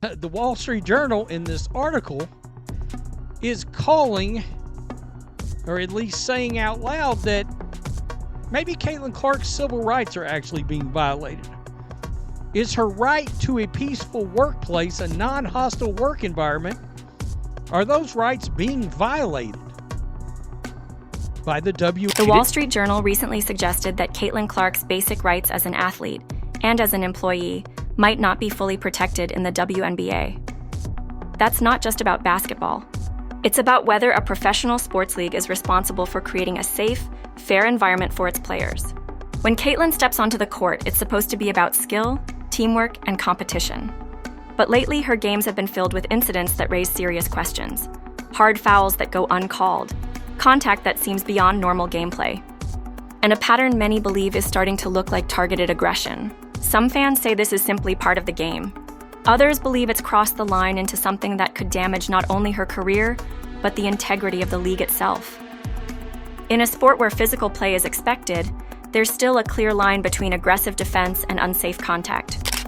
The Wall Street Journal in this article is calling, or at least saying out loud, that maybe Caitlin Clark's civil rights are actually being violated. Is her right to a peaceful workplace, a non-hostile work environment, are those rights being violated by the WNBA? The Wall Street Journal recently suggested that Caitlin Clark's basic rights as an athlete and as an employee might not be fully protected in the WNBA. That's not just about basketball. It's about whether a professional sports league is responsible for creating a safe, fair environment for its players. When Caitlin steps onto the court, it's supposed to be about skill, teamwork, and competition. But lately, her games have been filled with incidents that raise serious questions. Hard fouls that go uncalled, contact that seems beyond normal gameplay, and a pattern many believe is starting to look like targeted aggression. Some fans say this is simply part of the game. Others believe it's crossed the line into something that could damage not only her career, but the integrity of the league itself. In a sport where physical play is expected, there's still a clear line between aggressive defense and unsafe contact.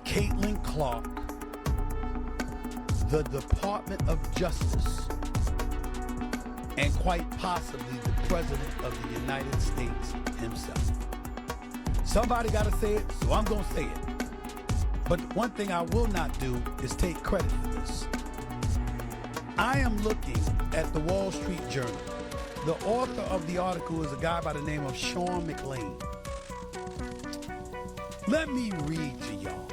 Caitlin Clark, the Department of Justice, and quite possibly the President of the United States himself. Somebody got to say it, so I'm going to say it. But one thing I will not do is take credit for this. I am looking at the Wall Street Journal. The author of the article is a guy by the name of Sean McLean. Let me read to y'all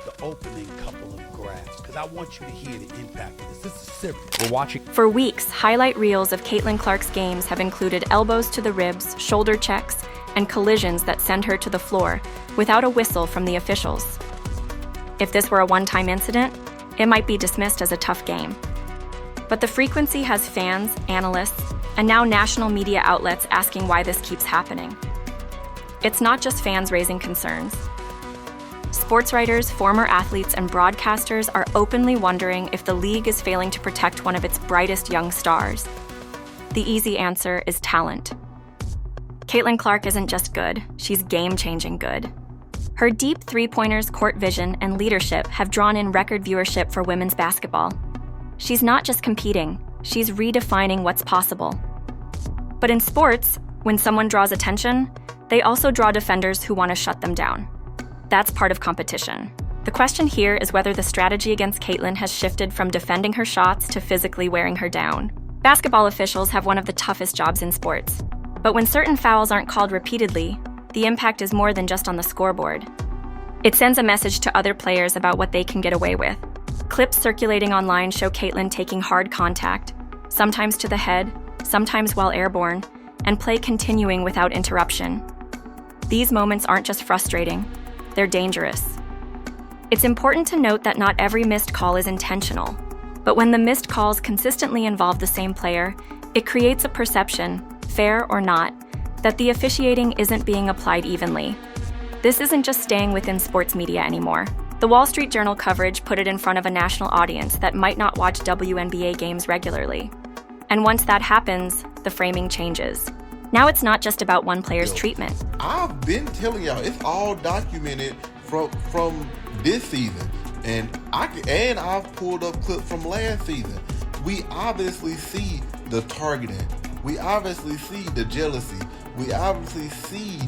the opening couple of graphs, because I want you to hear the impact of this. This is serious. We're watching. For weeks, highlight reels of Caitlin Clark's games have included elbows to the ribs, shoulder checks, and collisions that send her to the floor without a whistle from the officials. If this were a one-time incident, it might be dismissed as a tough game. But the frequency has fans, analysts, and now national media outlets asking why this keeps happening. It's not just fans raising concerns. Sports writers, former athletes, and broadcasters are openly wondering if the league is failing to protect one of its brightest young stars. The easy answer is talent. Caitlin Clark isn't just good, she's game-changing good. Her deep three-pointers, court vision, and leadership have drawn in record viewership for women's basketball. She's not just competing, she's redefining what's possible. But in sports, when someone draws attention, they also draw defenders who want to shut them down. That's part of competition. The question here is whether the strategy against Caitlin has shifted from defending her shots to physically wearing her down. Basketball officials have one of the toughest jobs in sports. But when certain fouls aren't called repeatedly, the impact is more than just on the scoreboard. It sends a message to other players about what they can get away with. Clips circulating online show Caitlin taking hard contact, sometimes to the head, sometimes while airborne, and play continuing without interruption. These moments aren't just frustrating, they're dangerous. It's important to note that not every missed call is intentional, but when the missed calls consistently involve the same player, it creates a perception, fair or not, that the officiating isn't being applied evenly. This isn't just staying within sports media anymore. The Wall Street Journal coverage put it in front of a national audience that might not watch WNBA games regularly. And once that happens, the framing changes. Now it's not just about one player's treatment. I've been telling y'all, it's all documented from this season. And I've pulled up clips from last season. We obviously see the targeting. We obviously see the jealousy. We obviously see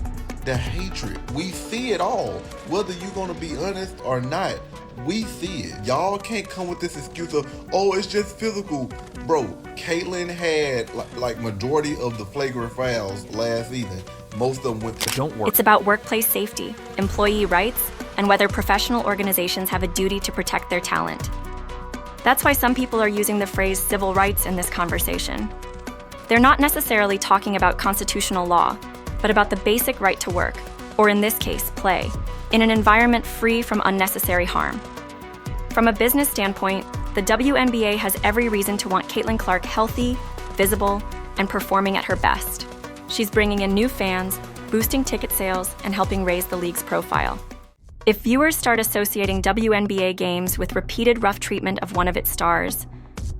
the hatred. We see it all. Whether you're going to be honest or not, we see it. Y'all can't come with this excuse of, oh, it's just physical. Bro, Caitlin had like majority of the flagrant fouls last season. Most of them went to Don't work. It's about workplace safety, employee rights, and whether professional organizations have a duty to protect their talent. That's why some people are using the phrase civil rights in this conversation. They're not necessarily talking about constitutional law, but about the basic right to work, or in this case, play, in an environment free from unnecessary harm. From a business standpoint, the WNBA has every reason to want Caitlin Clark healthy, visible, and performing at her best. She's bringing in new fans, boosting ticket sales, and helping raise the league's profile. If viewers start associating WNBA games with repeated rough treatment of one of its stars,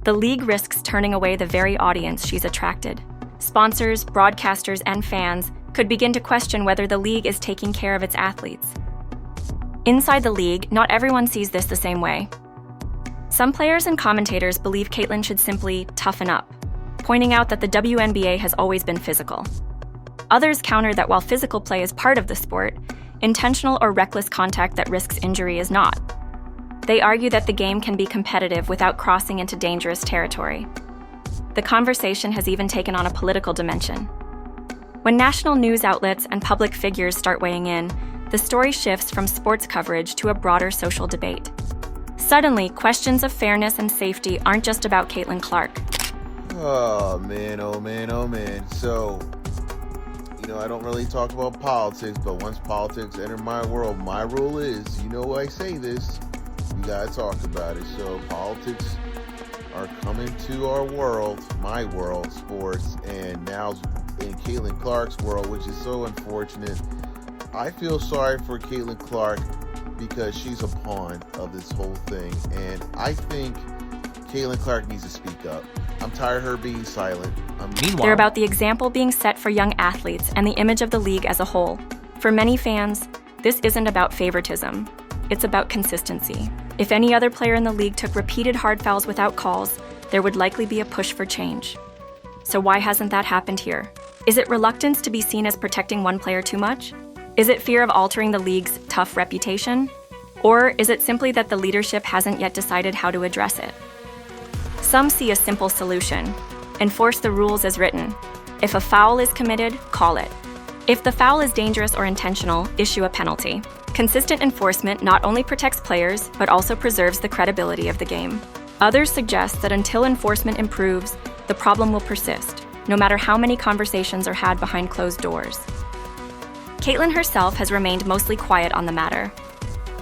the league risks turning away the very audience she's attracted. Sponsors, broadcasters, and fans could begin to question whether the league is taking care of its athletes. Inside the league, not everyone sees this the same way. Some players and commentators believe Caitlin should simply toughen up, pointing out that the WNBA has always been physical. Others counter that while physical play is part of the sport, intentional or reckless contact that risks injury is not. They argue that the game can be competitive without crossing into dangerous territory. The conversation has even taken on a political dimension. When national news outlets and public figures start weighing in, the story shifts from sports coverage to a broader social debate. Suddenly, questions of fairness and safety aren't just about Caitlin Clark. Oh man, oh man, oh man. So, I don't really talk about politics, but once politics enter my world, my rule is, I say this, we gotta talk about it. So politics are coming to our world, my world, sports, and now in Caitlin Clark's world, which is so unfortunate. I feel sorry for Caitlin Clark because she's a pawn of this whole thing, and I think Caitlin Clark needs to speak up. I'm tired of her being silent. They're about the example being set for young athletes and the image of the league as a whole. For many fans, this isn't about favoritism. It's about consistency. If any other player in the league took repeated hard fouls without calls, there would likely be a push for change. So why hasn't that happened here? Is it reluctance to be seen as protecting one player too much? Is it fear of altering the league's tough reputation? Or is it simply that the leadership hasn't yet decided how to address it? Some see a simple solution: enforce the rules as written. If a foul is committed, call it. If the foul is dangerous or intentional, issue a penalty. Consistent enforcement not only protects players, but also preserves the credibility of the game. Others suggest that until enforcement improves, the problem will persist, no matter how many conversations are had behind closed doors. Caitlin herself has remained mostly quiet on the matter.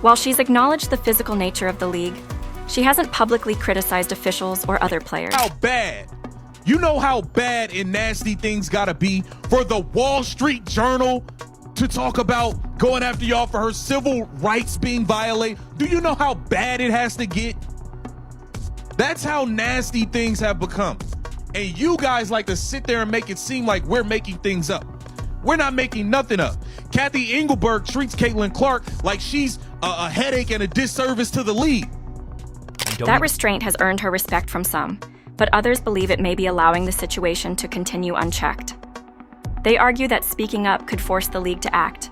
While she's acknowledged the physical nature of the league, she hasn't publicly criticized officials or other players. How bad? You know how bad and nasty things gotta be for the Wall Street Journal to talk about going after y'all for her civil rights being violated? Do you know how bad it has to get? That's how nasty things have become. And you guys like to sit there and make it seem like we're making things up. We're not making nothing up. Kathy Engelberg treats Caitlin Clark like she's a headache and a disservice to the league. That restraint has earned her respect from some, but others believe it may be allowing the situation to continue unchecked. They argue that speaking up could force the league to act.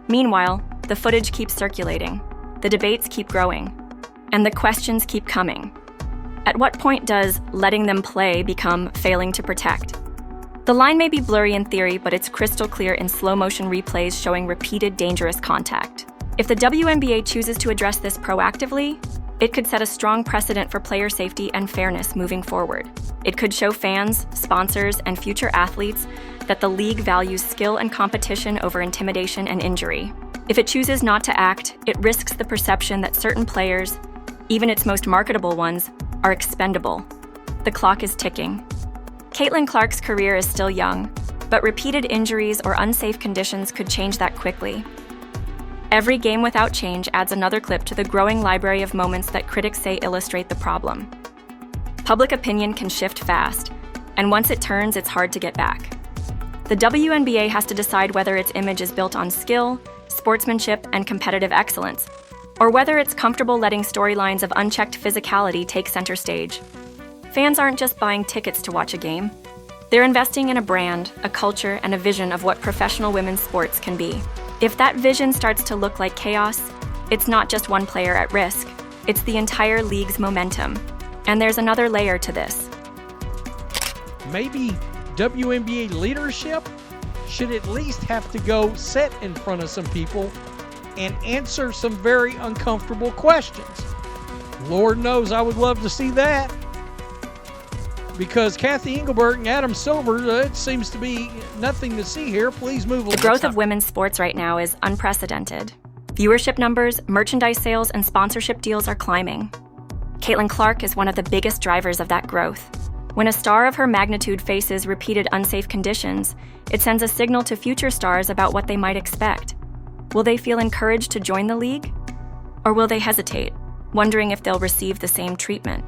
Meanwhile, the footage keeps circulating, the debates keep growing, and the questions keep coming. At what point does letting them play become failing to protect? The line may be blurry in theory, but it's crystal clear in slow-motion replays showing repeated dangerous contact. If the WNBA chooses to address this proactively, it could set a strong precedent for player safety and fairness moving forward. It could show fans, sponsors, and future athletes that the league values skill and competition over intimidation and injury. If it chooses not to act, it risks the perception that certain players, even its most marketable ones, are expendable. The clock is ticking. Caitlin Clark's career is still young, but repeated injuries or unsafe conditions could change that quickly. Every game without change adds another clip to the growing library of moments that critics say illustrate the problem. Public opinion can shift fast, and once it turns, it's hard to get back. The WNBA has to decide whether its image is built on skill, sportsmanship, and competitive excellence, or whether it's comfortable letting storylines of unchecked physicality take center stage. Fans aren't just buying tickets to watch a game. They're investing in a brand, a culture, and a vision of what professional women's sports can be. If that vision starts to look like chaos, it's not just one player at risk, it's the entire league's momentum. And there's another layer to this. Maybe WNBA leadership should at least have to go sit in front of some people and answer some very uncomfortable questions. Lord knows I would love to see that. Because Kathy Engelberg and Adam Silver, it seems to be nothing to see here. Please move along. The growth of women's sports right now is unprecedented. Viewership numbers, merchandise sales, and sponsorship deals are climbing. Caitlin Clark is one of the biggest drivers of that growth. When a star of her magnitude faces repeated unsafe conditions, it sends a signal to future stars about what they might expect. Will they feel encouraged to join the league? Or will they hesitate, wondering if they'll receive the same treatment?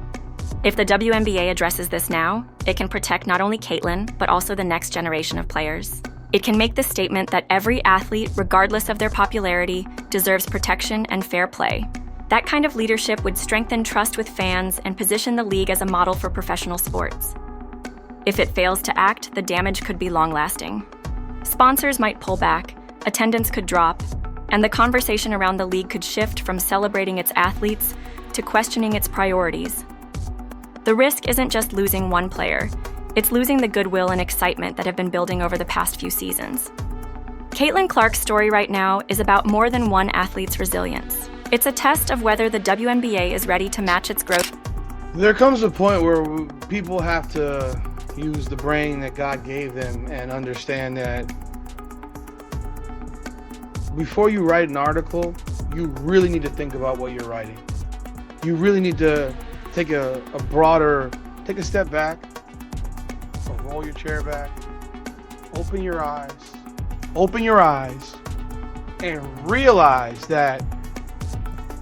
If the WNBA addresses this now, it can protect not only Caitlin, but also the next generation of players. It can make the statement that every athlete, regardless of their popularity, deserves protection and fair play. That kind of leadership would strengthen trust with fans and position the league as a model for professional sports. If it fails to act, the damage could be long-lasting. Sponsors might pull back, attendance could drop, and the conversation around the league could shift from celebrating its athletes to questioning its priorities. The risk isn't just losing one player, it's losing the goodwill and excitement that have been building over the past few seasons. Caitlin Clark's story right now is about more than one athlete's resilience. It's a test of whether the WNBA is ready to match its growth. There comes a point where people have to use the brain that God gave them and understand that before you write an article, you really need to think about what you're writing. You really need to take a step back, or roll your chair back, open your eyes, and realize that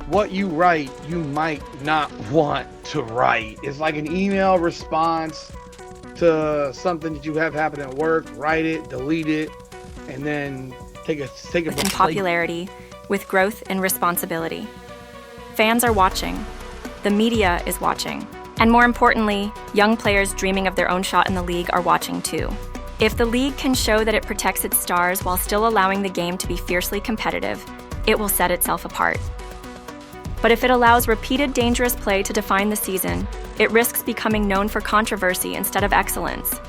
what you write, you might not want to write. It's like an email response to something that you have happen at work. Write it, delete it, and then take a in popularity, with growth and responsibility. Fans are watching. The media is watching. And more importantly, young players dreaming of their own shot in the league are watching too. If the league can show that it protects its stars while still allowing the game to be fiercely competitive, it will set itself apart. But if it allows repeated dangerous play to define the season, it risks becoming known for controversy instead of excellence.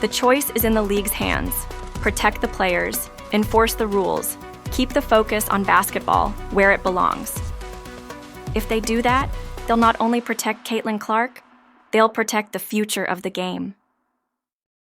The choice is in the league's hands. Protect the players, enforce the rules, keep the focus on basketball where it belongs. If they do that, they'll not only protect Caitlin Clark, they'll protect the future of the game.